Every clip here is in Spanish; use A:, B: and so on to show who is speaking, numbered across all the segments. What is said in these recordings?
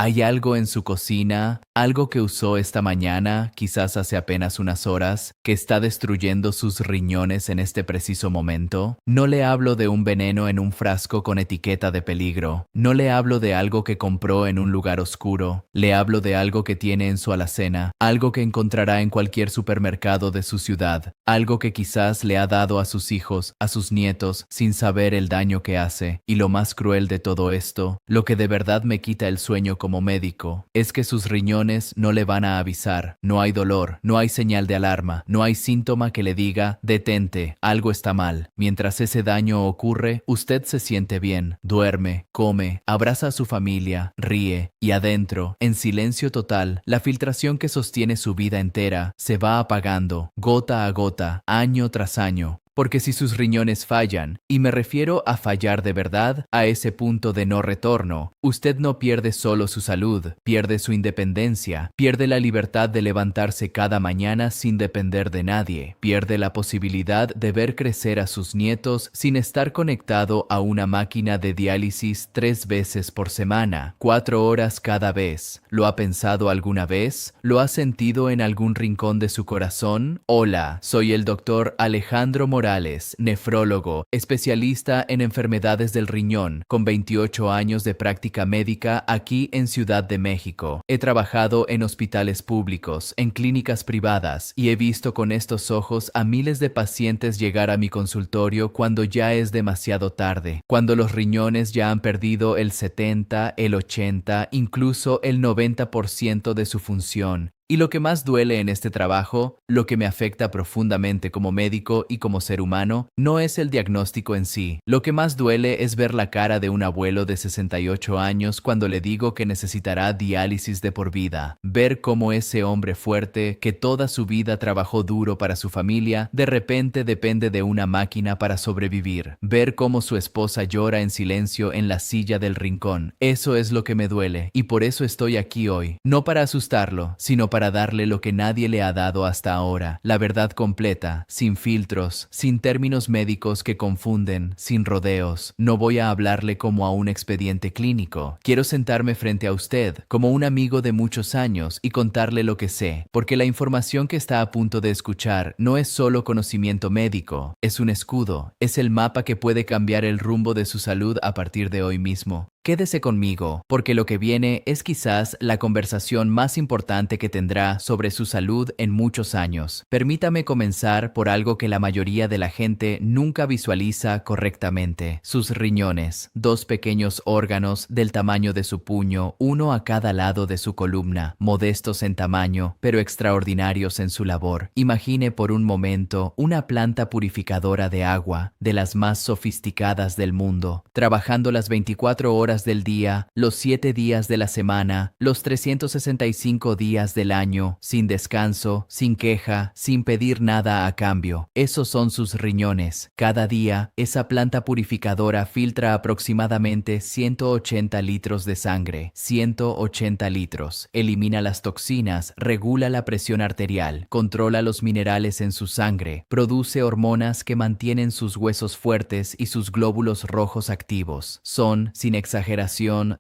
A: ¿Hay algo en su cocina, algo que usó esta mañana, quizás hace apenas unas horas, que está destruyendo sus riñones en este preciso momento? No le hablo de un veneno en un frasco con etiqueta de peligro. No le hablo de algo que compró en un lugar oscuro. Le hablo de algo que tiene en su alacena, algo que encontrará en cualquier supermercado de su ciudad, algo que quizás le ha dado a sus hijos, a sus nietos, sin saber el daño que hace. Y lo más cruel de todo esto, lo que de verdad me quita el sueño como médico, es que sus riñones no le van a avisar. No hay dolor, no hay señal de alarma, no hay síntoma que le diga, detente, algo está mal. Mientras ese daño ocurre, usted se siente bien, duerme, come, abraza a su familia, ríe, y adentro, en silencio total, la filtración que sostiene su vida entera se va apagando, gota a gota, año tras año. Porque si sus riñones fallan, y me refiero a fallar de verdad, a ese punto de no retorno, usted no pierde solo su salud, pierde su independencia, pierde la libertad de levantarse cada mañana sin depender de nadie, pierde la posibilidad de ver crecer a sus nietos sin estar conectado a una máquina de diálisis 3 veces por semana, 4 horas cada vez. ¿Lo ha pensado alguna vez? ¿Lo ha sentido en algún rincón de su corazón? Hola, soy el doctor Alejandro Morales, nefrólogo, especialista en enfermedades del riñón, con 28 años de práctica médica aquí en Ciudad de México. He trabajado en hospitales públicos, en clínicas privadas, y he visto con estos ojos a miles de pacientes llegar a mi consultorio cuando ya es demasiado tarde, cuando los riñones ya han perdido el 70, el 80, incluso el 90% de su función. Y lo que más duele en este trabajo, lo que me afecta profundamente como médico y como ser humano, no es el diagnóstico en sí. Lo que más duele es ver la cara de un abuelo de 68 años cuando le digo que necesitará diálisis de por vida. Ver cómo ese hombre fuerte, que toda su vida trabajó duro para su familia, de repente depende de una máquina para sobrevivir. Ver cómo su esposa llora en silencio en la silla del rincón. Eso es lo que me duele, y por eso estoy aquí hoy. No para asustarlo, sino para darle lo que nadie le ha dado hasta ahora, la verdad completa, sin filtros, sin términos médicos que confunden, sin rodeos. No voy a hablarle como a un expediente clínico. Quiero sentarme frente a usted, como un amigo de muchos años, y contarle lo que sé, porque la información que está a punto de escuchar no es solo conocimiento médico, es un escudo, es el mapa que puede cambiar el rumbo de su salud a partir de hoy mismo. Quédese conmigo, porque lo que viene es quizás la conversación más importante que tendrá sobre su salud en muchos años. Permítame comenzar por algo que la mayoría de la gente nunca visualiza correctamente: sus riñones, 2 pequeños órganos del tamaño de su puño, uno a cada lado de su columna, modestos en tamaño, pero extraordinarios en su labor. Imagine por un momento una planta purificadora de agua, de las más sofisticadas del mundo, trabajando las 24 horas del día, los 7 días de la semana, los 365 días del año, sin descanso, sin queja, sin pedir nada a cambio. Esos son sus riñones. Cada día, esa planta purificadora filtra aproximadamente 180 litros de sangre. 180 litros. Elimina las toxinas, regula la presión arterial, controla los minerales en su sangre, produce hormonas que mantienen sus huesos fuertes y sus glóbulos rojos activos. Son, sin exageración,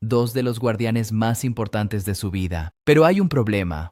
A: 2 de los guardianes más importantes de su vida. Pero hay un problema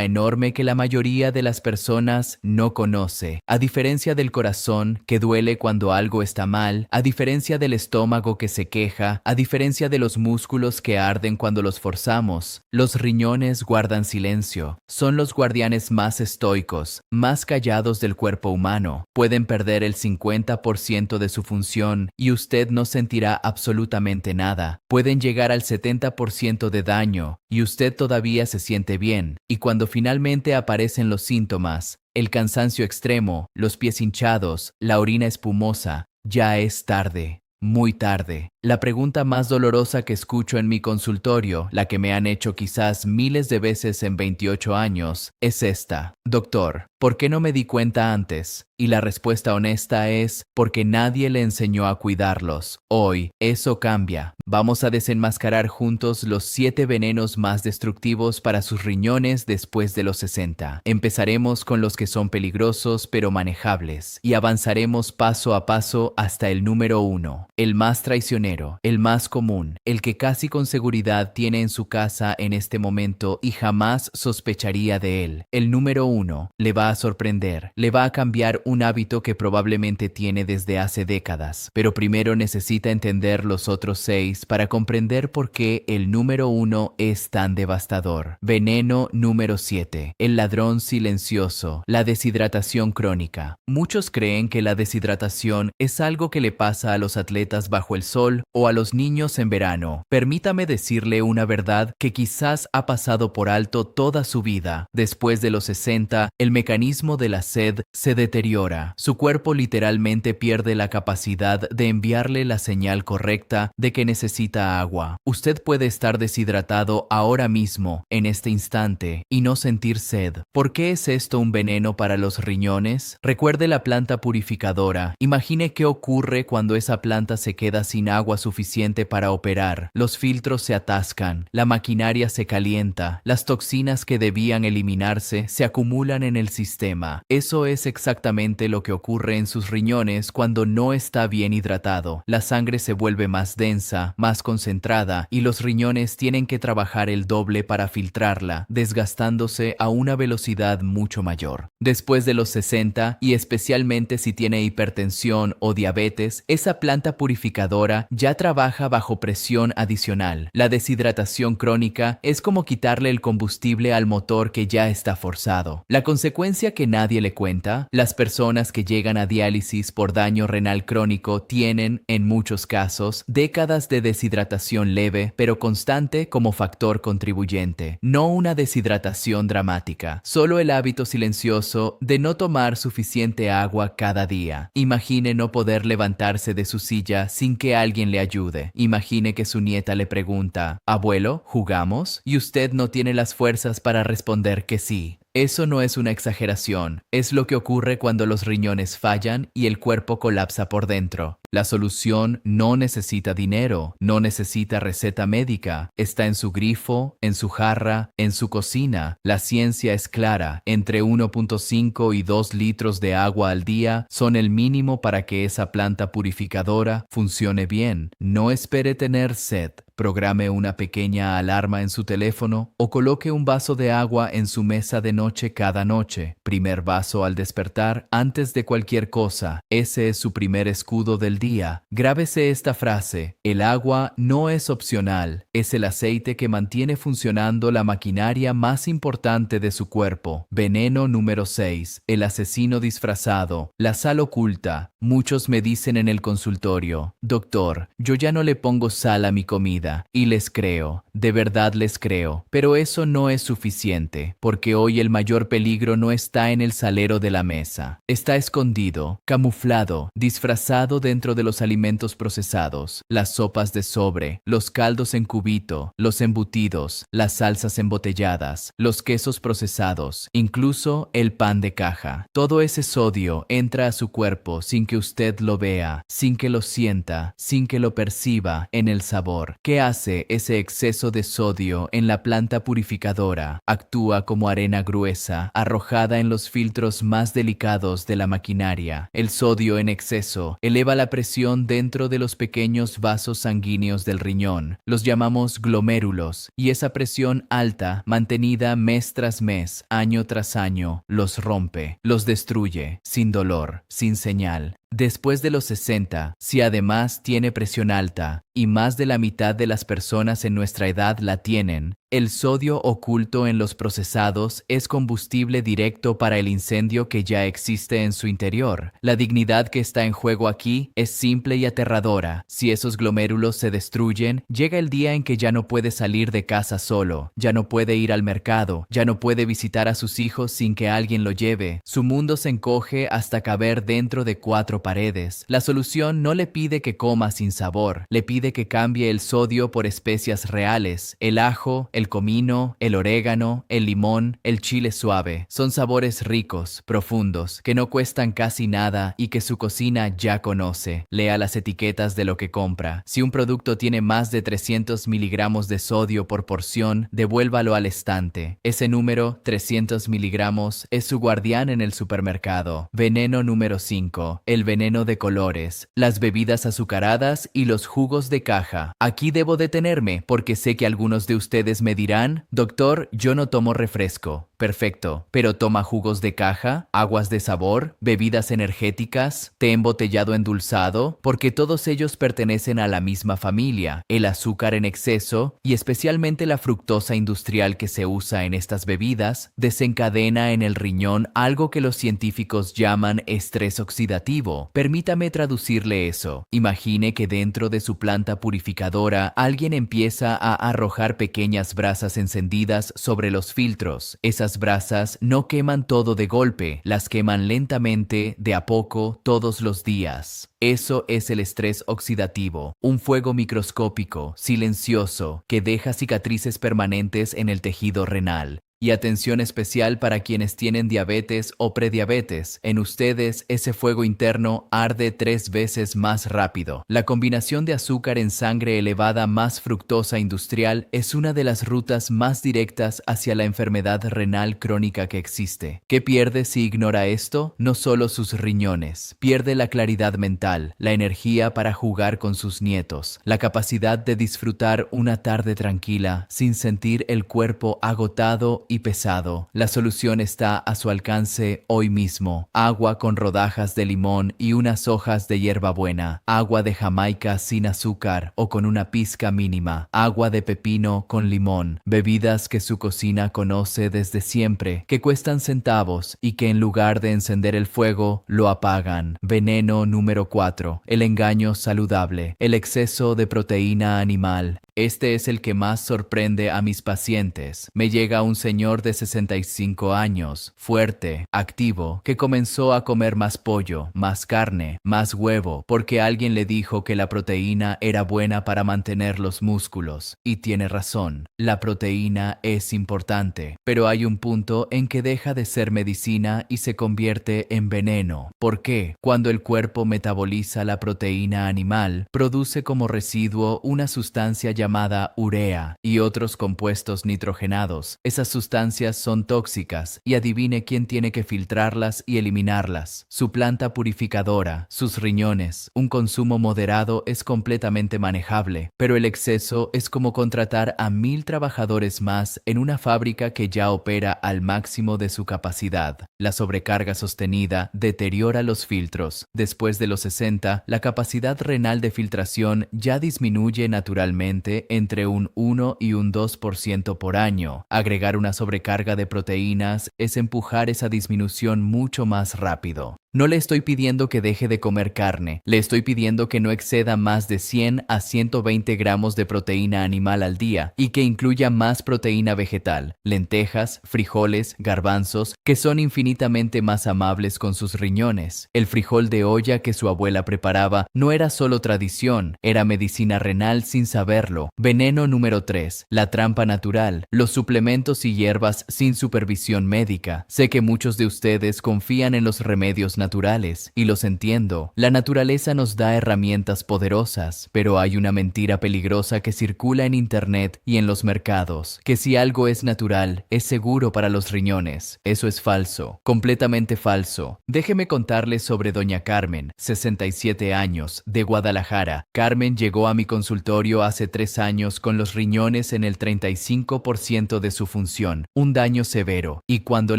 A: enorme que la mayoría de las personas no conoce. A diferencia del corazón, que duele cuando algo está mal, a diferencia del estómago que se queja, a diferencia de los músculos que arden cuando los forzamos, los riñones guardan silencio. Son los guardianes más estoicos, más callados del cuerpo humano. Pueden perder el 50% de su función y usted no sentirá absolutamente nada. Pueden llegar al 70% de daño y usted todavía se siente bien. Y cuando finalmente aparecen los síntomas, el cansancio extremo, los pies hinchados, la orina espumosa, ya es tarde. Muy tarde. La pregunta más dolorosa que escucho en mi consultorio, la que me han hecho quizás miles de veces en 28 años, es esta: doctor, ¿por qué no me di cuenta antes? Y la respuesta honesta es, porque nadie le enseñó a cuidarlos. Hoy, eso cambia. Vamos a desenmascarar juntos los 7 venenos más destructivos para sus riñones después de los 60. Empezaremos con los que son peligrosos pero manejables y avanzaremos paso a paso hasta el número 1, el más traicionero, el más común, el que casi con seguridad tiene en su casa en este momento y jamás sospecharía de él. El número 1 le va a sorprender, le va a cambiar un hábito que probablemente tiene desde hace décadas, pero primero necesita entender los otros 6 para comprender por qué el número 1 es tan devastador. Veneno número 7, el ladrón silencioso, la deshidratación crónica. Muchos creen que la deshidratación es algo que le pasa a los atletas bajo el sol o a los niños en verano. Permítame decirle una verdad que quizás ha pasado por alto toda su vida. Después de los 60, el mecanismo de la sed se deteriora. Su cuerpo literalmente pierde la capacidad de enviarle la señal correcta de que necesita agua. Usted puede estar deshidratado ahora mismo, en este instante, y no sentir sed. ¿Por qué es esto un veneno para los riñones? Recuerde la planta purificadora. Imagine qué ocurre cuando esa planta se queda sin agua suficiente para operar. Los filtros se atascan, la maquinaria se calienta, las toxinas que debían eliminarse se acumulan en el sistema. Eso es exactamente lo que ocurre en sus riñones cuando no está bien hidratado. La sangre se vuelve más densa, más concentrada, y los riñones tienen que trabajar el doble para filtrarla, desgastándose a una velocidad mucho mayor. Después de los 60, y especialmente si tiene hipertensión o diabetes, esa planta purificadora ya trabaja bajo presión adicional. La deshidratación crónica es como quitarle el combustible al motor que ya está forzado. La consecuencia que nadie le cuenta, las personas que llegan a diálisis por daño renal crónico tienen, en muchos casos, décadas de deshidratación leve pero constante como factor contribuyente. No una deshidratación dramática, solo el hábito silencioso de no tomar suficiente agua cada día. Imagine no poder levantarse de su silla sin que alguien le ayude. Imagine que su nieta le pregunta, ¿abuelo, jugamos? Y usted no tiene las fuerzas para responder que sí. Eso no es una exageración, es lo que ocurre cuando los riñones fallan y el cuerpo colapsa por dentro. La solución no necesita dinero, no necesita receta médica, está en su grifo, en su jarra, en su cocina. La ciencia es clara, entre 1.5 y 2 litros de agua al día son el mínimo para que esa planta purificadora funcione bien. No espere tener sed. Programe una pequeña alarma en su teléfono o coloque un vaso de agua en su mesa de noche cada noche. Primer vaso al despertar antes de cualquier cosa. Ese es su primer escudo del día. Grábese esta frase: el agua no es opcional, es el aceite que mantiene funcionando la maquinaria más importante de su cuerpo. Veneno número 6. El asesino disfrazado, la sal oculta. Muchos me dicen en el consultorio, doctor, yo ya no le pongo sal a mi comida. Y les creo, de verdad les creo, pero eso no es suficiente, porque hoy el mayor peligro no está en el salero de la mesa. Está escondido, camuflado, disfrazado dentro de los alimentos procesados, las sopas de sobre, los caldos en cubito, los embutidos, las salsas embotelladas, los quesos procesados, incluso el pan de caja. Todo ese sodio entra a su cuerpo sin que usted lo vea, sin que lo sienta, sin que lo perciba en el sabor. ¿Qué hace ese exceso de sodio en la planta purificadora? Actúa como arena gruesa, arrojada en los filtros más delicados de la maquinaria. El sodio en exceso eleva la presión dentro de los pequeños vasos sanguíneos del riñón. Los llamamos glomérulos, y esa presión alta, mantenida mes tras mes, año tras año, los rompe, los destruye, sin dolor, sin señal. Después de los 60, si además tiene presión alta, y más de la mitad de las personas en nuestra edad la tienen, el sodio oculto en los procesados es combustible directo para el incendio que ya existe en su interior. La dignidad que está en juego aquí es simple y aterradora. Si esos glomérulos se destruyen, llega el día en que ya no puede salir de casa solo, ya no puede ir al mercado, ya no puede visitar a sus hijos sin que alguien lo lleve. Su mundo se encoge hasta caber dentro de 4 Paredes. La solución no le pide que coma sin sabor, le pide que cambie el sodio por especias reales, el ajo, el comino, el orégano, el limón, el chile suave. Son sabores ricos, profundos, que no cuestan casi nada y que su cocina ya conoce. Lea las etiquetas de lo que compra. Si un producto tiene más de 300 miligramos de sodio por porción, devuélvalo al estante. Ese número, 300 miligramos, es su guardián en el supermercado. Veneno número 5. El veneno de colores, las bebidas azucaradas y los jugos de caja. Aquí debo detenerme porque sé que algunos de ustedes me dirán: doctor, yo no tomo refresco. Perfecto, pero toma jugos de caja, aguas de sabor, bebidas energéticas, té embotellado endulzado, porque todos ellos pertenecen a la misma familia. El azúcar en exceso, y especialmente la fructosa industrial que se usa en estas bebidas, desencadena en el riñón algo que los científicos llaman estrés oxidativo. Permítame traducirle eso. Imagine que dentro de su planta purificadora alguien empieza a arrojar pequeñas brasas encendidas sobre los filtros. Esas brasas no queman todo de golpe, las queman lentamente, de a poco, todos los días. Eso es el estrés oxidativo, un fuego microscópico, silencioso, que deja cicatrices permanentes en el tejido renal. Y atención especial para quienes tienen diabetes o prediabetes. En ustedes, ese fuego interno arde 3 veces más rápido. La combinación de azúcar en sangre elevada más fructosa industrial es una de las rutas más directas hacia la enfermedad renal crónica que existe. ¿Qué pierde si ignora esto? No solo sus riñones. Pierde la claridad mental, la energía para jugar con sus nietos, la capacidad de disfrutar una tarde tranquila sin sentir el cuerpo agotado y pesado. La solución está a su alcance hoy mismo. Agua con rodajas de limón y unas hojas de hierbabuena. Agua de Jamaica sin azúcar o con una pizca mínima. Agua de pepino con limón. Bebidas que su cocina conoce desde siempre, que cuestan centavos y que en lugar de encender el fuego, lo apagan. Veneno número 4. El engaño saludable. El exceso de proteína animal. Este es el que más sorprende a mis pacientes. Me llega un señor de 65 años, fuerte, activo, que comenzó a comer más pollo, más carne, más huevo, porque alguien le dijo que la proteína era buena para mantener los músculos. Y tiene razón, la proteína es importante, pero hay un punto en que deja de ser medicina y se convierte en veneno. ¿Por qué? Cuando el cuerpo metaboliza la proteína animal, produce como residuo una sustancia llamada urea y otros compuestos nitrogenados. Esas sustancias son tóxicas y adivine quién tiene que filtrarlas y eliminarlas. Su planta purificadora, sus riñones. Un consumo moderado es completamente manejable, pero el exceso es como contratar a 1000 trabajadores más en una fábrica que ya opera al máximo de su capacidad. La sobrecarga sostenida deteriora los filtros. Después de los 60, la capacidad renal de filtración ya disminuye naturalmente entre un 1 y un 2% por año. Agregar una sobrecarga de proteínas es empujar esa disminución mucho más rápido. No le estoy pidiendo que deje de comer carne, le estoy pidiendo que no exceda más de 100 a 120 gramos de proteína animal al día y que incluya más proteína vegetal, lentejas, frijoles, garbanzos, que son infinitamente más amables con sus riñones. El frijol de olla que su abuela preparaba no era solo tradición, era medicina renal sin saberlo. Veneno número 3. La trampa natural, los suplementos y hierbas sin supervisión médica. Sé que muchos de ustedes confían en los remedios naturales, y los entiendo. La naturaleza nos da herramientas poderosas, pero hay una mentira peligrosa que circula en internet y en los mercados, que si algo es natural, es seguro para los riñones. Eso es falso, completamente falso. Déjeme contarles sobre doña Carmen, 67 años, de Guadalajara. Carmen llegó a mi consultorio hace 3 años con los riñones en el 35% de su función, un daño severo, y cuando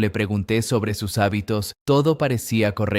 A: le pregunté sobre sus hábitos, todo parecía correcto.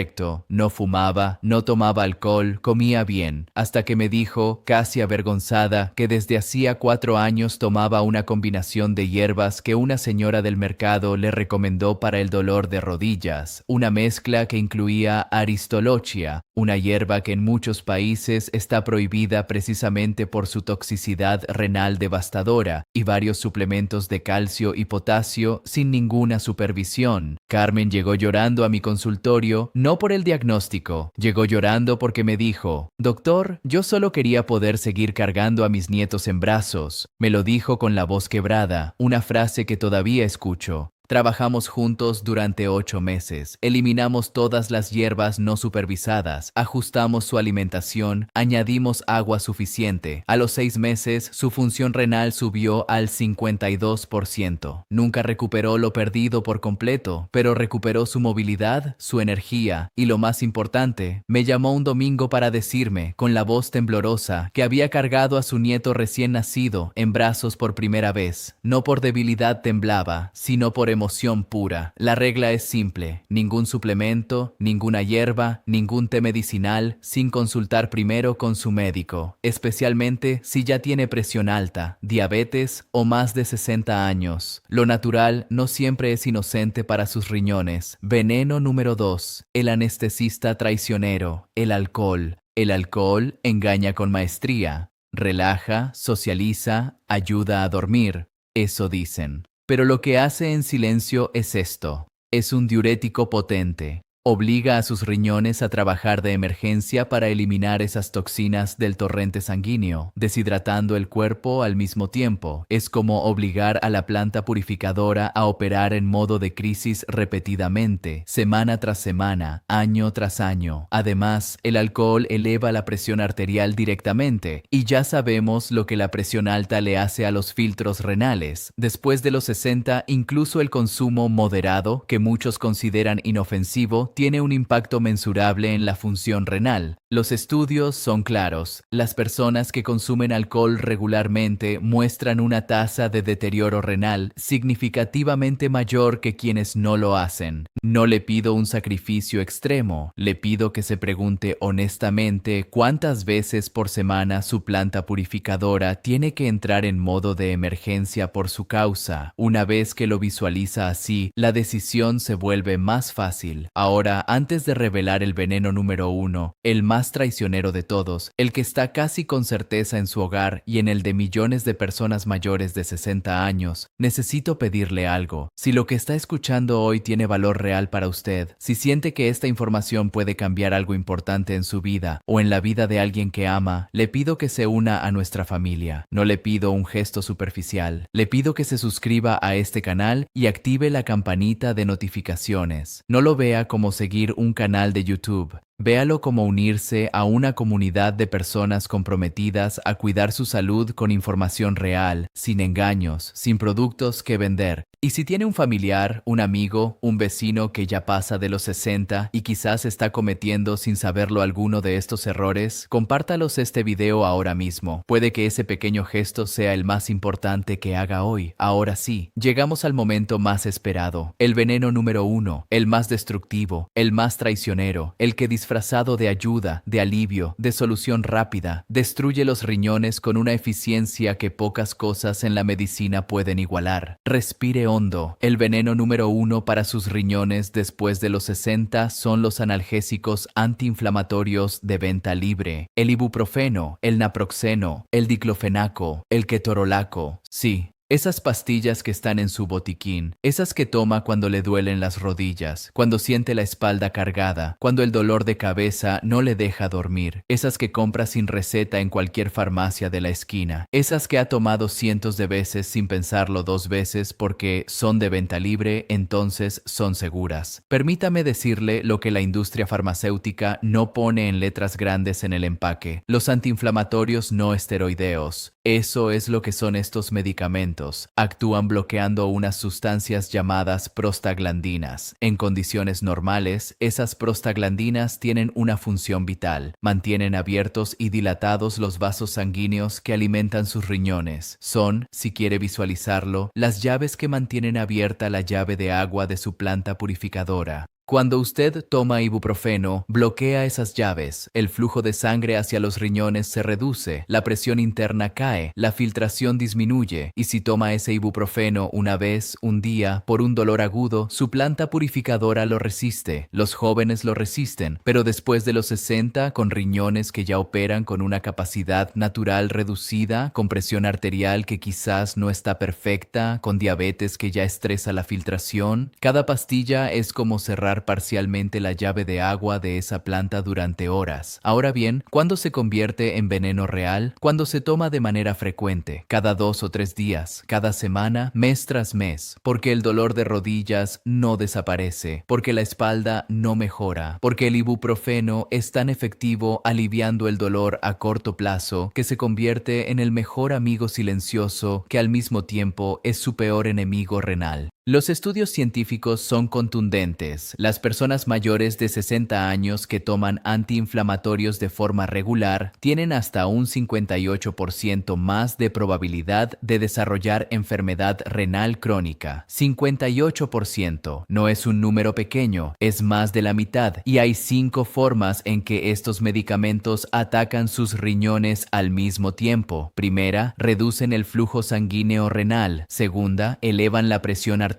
A: No fumaba, no tomaba alcohol, comía bien, hasta que me dijo, casi avergonzada, que desde hacía 4 años tomaba una combinación de hierbas que una señora del mercado le recomendó para el dolor de rodillas, una mezcla que incluía aristolochia, una hierba que en muchos países está prohibida precisamente por su toxicidad renal devastadora, y varios suplementos de calcio y potasio sin ninguna supervisión. Carmen llegó llorando a mi consultorio, no por el diagnóstico, llegó llorando porque me dijo: «Doctor, yo solo quería poder seguir cargando a mis nietos en brazos». Me lo dijo con la voz quebrada, una frase que todavía escucho. Trabajamos juntos durante 8 meses, eliminamos todas las hierbas no supervisadas, ajustamos su alimentación, añadimos agua suficiente. A los 6 meses, su función renal subió al 52%. Nunca recuperó lo perdido por completo, pero recuperó su movilidad, su energía y, lo más importante, me llamó un domingo para decirme, con la voz temblorosa, que había cargado a su nieto recién nacido en brazos por primera vez. No por debilidad temblaba, sino por emoción pura. La regla es simple: ningún suplemento, ninguna hierba, ningún té medicinal sin consultar primero con su médico, especialmente si ya tiene presión alta, diabetes o más de 60 años. Lo natural no siempre es inocente para sus riñones. Veneno número 2. El anestesista traicionero, el alcohol. El alcohol engaña con maestría, relaja, socializa, ayuda a dormir. Eso dicen. Pero lo que hace en silencio es esto: es un diurético potente. Obliga a sus riñones a trabajar de emergencia para eliminar esas toxinas del torrente sanguíneo, deshidratando el cuerpo al mismo tiempo. Es como obligar a la planta purificadora a operar en modo de crisis repetidamente, semana tras semana, año tras año. Además, el alcohol eleva la presión arterial directamente, y ya sabemos lo que la presión alta le hace a los filtros renales. Después de los 60, incluso el consumo moderado, que muchos consideran inofensivo, tiene un impacto mensurable en la función renal. Los estudios son claros. Las personas que consumen alcohol regularmente muestran una tasa de deterioro renal significativamente mayor que quienes no lo hacen. No le pido un sacrificio extremo, le pido que se pregunte honestamente cuántas veces por semana su planta purificadora tiene que entrar en modo de emergencia por su causa. Una vez que lo visualiza así, la decisión se vuelve más fácil. Ahora, antes de revelar el veneno número 1, el más traicionero de todos, el que está casi con certeza en su hogar y en el de millones de personas mayores de 60 años, necesito pedirle algo. Si lo que está escuchando hoy tiene valor real para usted, si siente que esta información puede cambiar algo importante en su vida o en la vida de alguien que ama, le pido que se una a nuestra familia. No le pido un gesto superficial. Le pido que se suscriba a este canal y active la campanita de notificaciones. No lo vea como seguir un canal de YouTube. Véalo como unirse a una comunidad de personas comprometidas a cuidar su salud con información real, sin engaños, sin productos que vender. Y si tiene un familiar, un amigo, un vecino que ya pasa de los 60 y quizás está cometiendo sin saberlo alguno de estos errores, compártalos este video ahora mismo. Puede que ese pequeño gesto sea el más importante que haga hoy. Ahora sí, llegamos al momento más esperado. El veneno número 1, el más destructivo, el más traicionero, el que disfrazado de ayuda, de alivio, de solución rápida, destruye los riñones con una eficiencia que pocas cosas en la medicina pueden igualar. Respire hondo. El veneno número 1 para sus riñones después de los 60 son los analgésicos antiinflamatorios de venta libre. El ibuprofeno, el naproxeno, el diclofenaco, el ketorolaco. Sí. Esas pastillas que están en su botiquín, esas que toma cuando le duelen las rodillas, cuando siente la espalda cargada, cuando el dolor de cabeza no le deja dormir, esas que compra sin receta en cualquier farmacia de la esquina, esas que ha tomado cientos de veces sin pensarlo 2 veces porque son de venta libre, entonces son seguras. Permítame decirle lo que la industria farmacéutica no pone en letras grandes en el empaque: los antiinflamatorios no esteroideos. Eso es lo que son estos medicamentos. Actúan bloqueando unas sustancias llamadas prostaglandinas. En condiciones normales, esas prostaglandinas tienen una función vital. Mantienen abiertos y dilatados los vasos sanguíneos que alimentan sus riñones. Son, si quiere visualizarlo, las llaves que mantienen abierta la llave de agua de su planta purificadora. Cuando usted toma ibuprofeno, bloquea esas llaves, el flujo de sangre hacia los riñones se reduce, la presión interna cae, la filtración disminuye, y si toma ese ibuprofeno una vez, un día, por un dolor agudo, su planta purificadora lo resiste, los jóvenes lo resisten, pero después de los 60, con riñones que ya operan con una capacidad natural reducida, con presión arterial que quizás no está perfecta, con diabetes que ya estresa la filtración, cada pastilla es como cerrar parcialmente la llave de agua de esa planta durante horas. Ahora bien, ¿cuándo se convierte en veneno real? Cuando se toma de manera frecuente, cada 2 o 3 días, cada semana, mes tras mes, porque el dolor de rodillas no desaparece, porque la espalda no mejora, porque el ibuprofeno es tan efectivo aliviando el dolor a corto plazo que se convierte en el mejor amigo silencioso que al mismo tiempo es su peor enemigo renal. Los estudios científicos son contundentes. Las personas mayores de 60 años que toman antiinflamatorios de forma regular tienen hasta un 58% más de probabilidad de desarrollar enfermedad renal crónica. 58%. No es un número pequeño, es más de la mitad, y hay 5 formas en que estos medicamentos atacan sus riñones al mismo tiempo. Primera, reducen el flujo sanguíneo renal. Segunda, elevan la presión arterial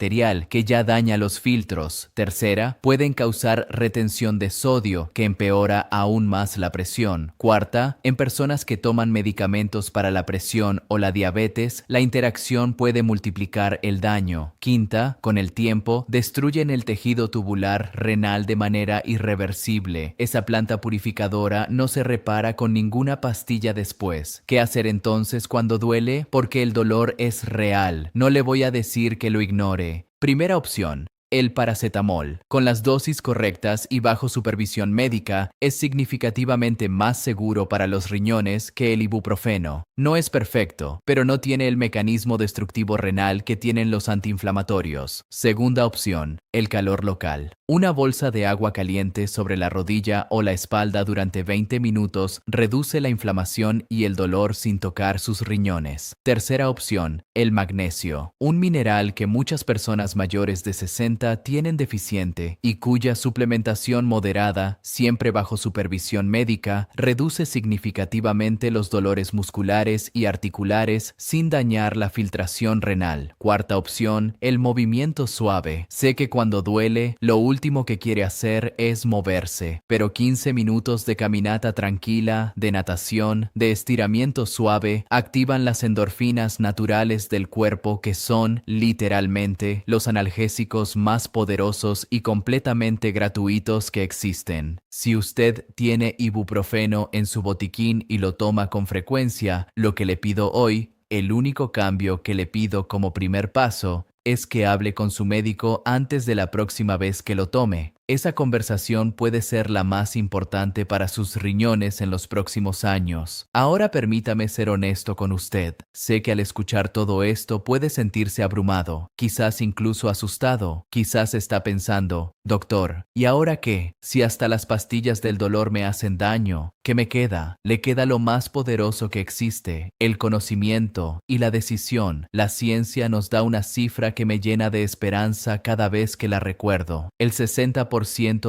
A: que ya daña los filtros. Tercera, pueden causar retención de sodio que empeora aún más la presión. Cuarta, en personas que toman medicamentos para la presión o la diabetes, la interacción puede multiplicar el daño. Quinta, con el tiempo, destruyen el tejido tubular renal de manera irreversible. Esa planta purificadora no se repara con ninguna pastilla después. ¿Qué hacer entonces cuando duele? Porque el dolor es real. No le voy a decir que lo ignore. Primera opción, el paracetamol. Con las dosis correctas y bajo supervisión médica, es significativamente más seguro para los riñones que el ibuprofeno. No es perfecto, pero no tiene el mecanismo destructivo renal que tienen los antiinflamatorios. Segunda opción, el calor local. Una bolsa de agua caliente sobre la rodilla o la espalda durante 20 minutos reduce la inflamación y el dolor sin tocar sus riñones. Tercera opción, el magnesio. Un mineral que muchas personas mayores de 60 tienen deficiente y cuya suplementación moderada, siempre bajo supervisión médica, reduce significativamente los dolores musculares y articulares sin dañar la filtración renal. Cuarta opción, el movimiento suave. Sé que cuando duele, lo último que quiere hacer es moverse, pero 15 minutos de caminata tranquila, de natación, de estiramiento suave, activan las endorfinas naturales del cuerpo que son, literalmente, los analgésicos más poderosos y completamente gratuitos que existen. Si usted tiene ibuprofeno en su botiquín y lo toma con frecuencia, lo que le pido hoy, el único cambio que le pido como primer paso, es que hable con su médico antes de la próxima vez que lo tome. Esa conversación puede ser la más importante para sus riñones en los próximos años. Ahora permítame ser honesto con usted. Sé que al escuchar todo esto puede sentirse abrumado, quizás incluso asustado. Quizás está pensando, doctor, ¿y ahora qué? Si hasta las pastillas del dolor me hacen daño, ¿qué me queda? Le queda lo más poderoso que existe, el conocimiento y la decisión. La ciencia nos da una cifra que me llena de esperanza cada vez que la recuerdo. El 60%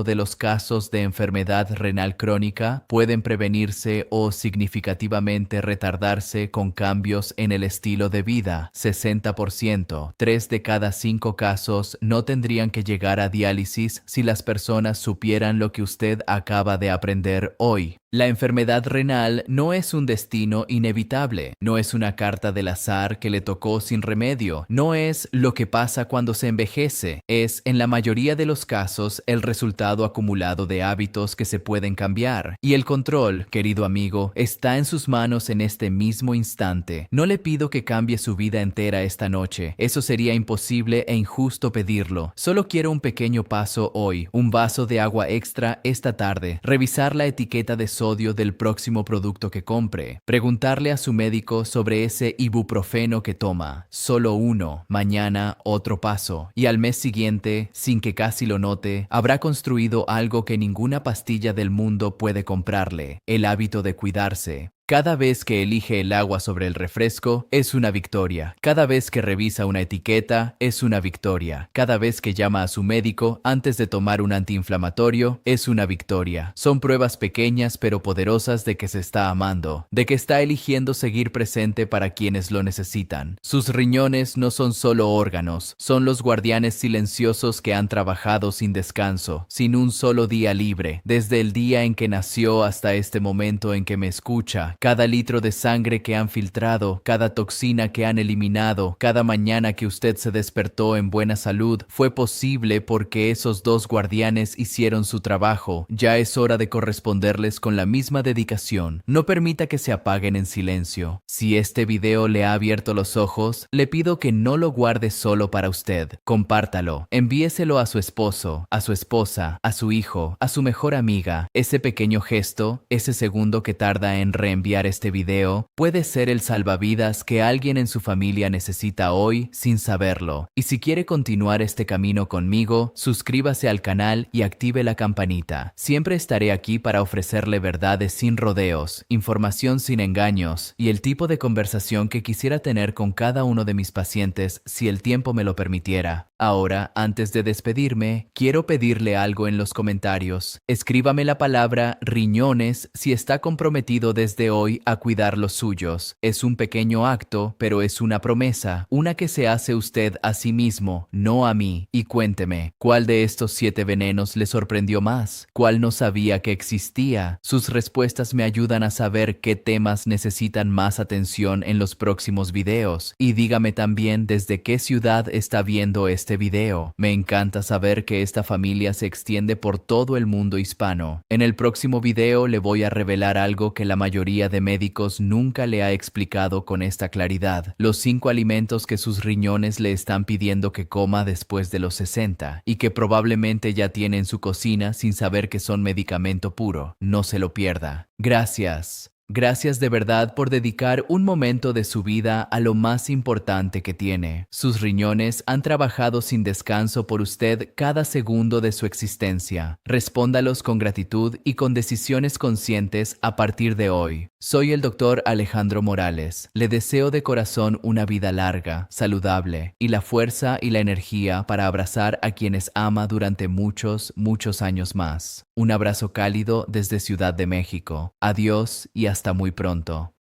A: de los casos de enfermedad renal crónica pueden prevenirse o significativamente retardarse con cambios en el estilo de vida. 60%. 3 de cada 5 casos no tendrían que llegar a diálisis si las personas supieran lo que usted acaba de aprender hoy. La enfermedad renal no es un destino inevitable, no es una carta del azar que le tocó sin remedio, no es lo que pasa cuando se envejece, es, en la mayoría de los casos, el resultado acumulado de hábitos que se pueden cambiar. Y el control, querido amigo, está en sus manos en este mismo instante. No le pido que cambie su vida entera esta noche, eso sería imposible e injusto pedirlo. Solo quiero un pequeño paso hoy, un vaso de agua extra esta tarde, revisar la etiqueta de sodio del próximo producto que compre, preguntarle a su médico sobre ese ibuprofeno que toma, solo uno, mañana otro paso, y al mes siguiente, sin que casi lo note, habrá construido algo que ninguna pastilla del mundo puede comprarle, el hábito de cuidarse. Cada vez que elige el agua sobre el refresco, es una victoria. Cada vez que revisa una etiqueta, es una victoria. Cada vez que llama a su médico antes de tomar un antiinflamatorio, es una victoria. Son pruebas pequeñas pero poderosas de que se está amando, de que está eligiendo seguir presente para quienes lo necesitan. Sus riñones no son solo órganos, son los guardianes silenciosos que han trabajado sin descanso, sin un solo día libre, desde el día en que nació hasta este momento en que me escucha. Cada litro de sangre que han filtrado, cada toxina que han eliminado, cada mañana que usted se despertó en buena salud, fue posible porque esos dos guardianes hicieron su trabajo. Ya es hora de corresponderles con la misma dedicación. No permita que se apaguen en silencio. Si este video le ha abierto los ojos, le pido que no lo guarde solo para usted. Compártalo. Envíeselo a su esposo, a su esposa, a su hijo, a su mejor amiga. Ese pequeño gesto, ese segundo que tarda en reenviar este video, puede ser el salvavidas que alguien en su familia necesita hoy sin saberlo. Y si quiere continuar este camino conmigo, suscríbase al canal y active la campanita. Siempre estaré aquí para ofrecerle verdades sin rodeos, información sin engaños y el tipo de conversación que quisiera tener con cada uno de mis pacientes si el tiempo me lo permitiera. Ahora, antes de despedirme, quiero pedirle algo en los comentarios. Escríbame la palabra riñones si está comprometido desde hoy a cuidar los suyos. Es un pequeño acto, pero es una promesa, una que se hace usted a sí mismo, no a mí. Y cuénteme, ¿cuál de estos 7 venenos le sorprendió más? ¿Cuál no sabía que existía? Sus respuestas me ayudan a saber qué temas necesitan más atención en los próximos videos. Y dígame también desde qué ciudad está viendo este video. Me encanta saber que esta familia se extiende por todo el mundo hispano. En el próximo video le voy a revelar algo que la mayoría de médicos nunca le ha explicado con esta claridad: los 5 alimentos que sus riñones le están pidiendo que coma después de los 60 y que probablemente ya tiene en su cocina sin saber que son medicamento puro. No se lo pierda. Gracias. Gracias de verdad por dedicar un momento de su vida a lo más importante que tiene. Sus riñones han trabajado sin descanso por usted cada segundo de su existencia. Respóndalos con gratitud y con decisiones conscientes a partir de hoy. Soy el Dr. Alejandro Morales. Le deseo de corazón una vida larga, saludable y la fuerza y la energía para abrazar a quienes ama durante muchos, muchos años más. Un abrazo cálido desde Ciudad de México. Adiós y hasta muy pronto.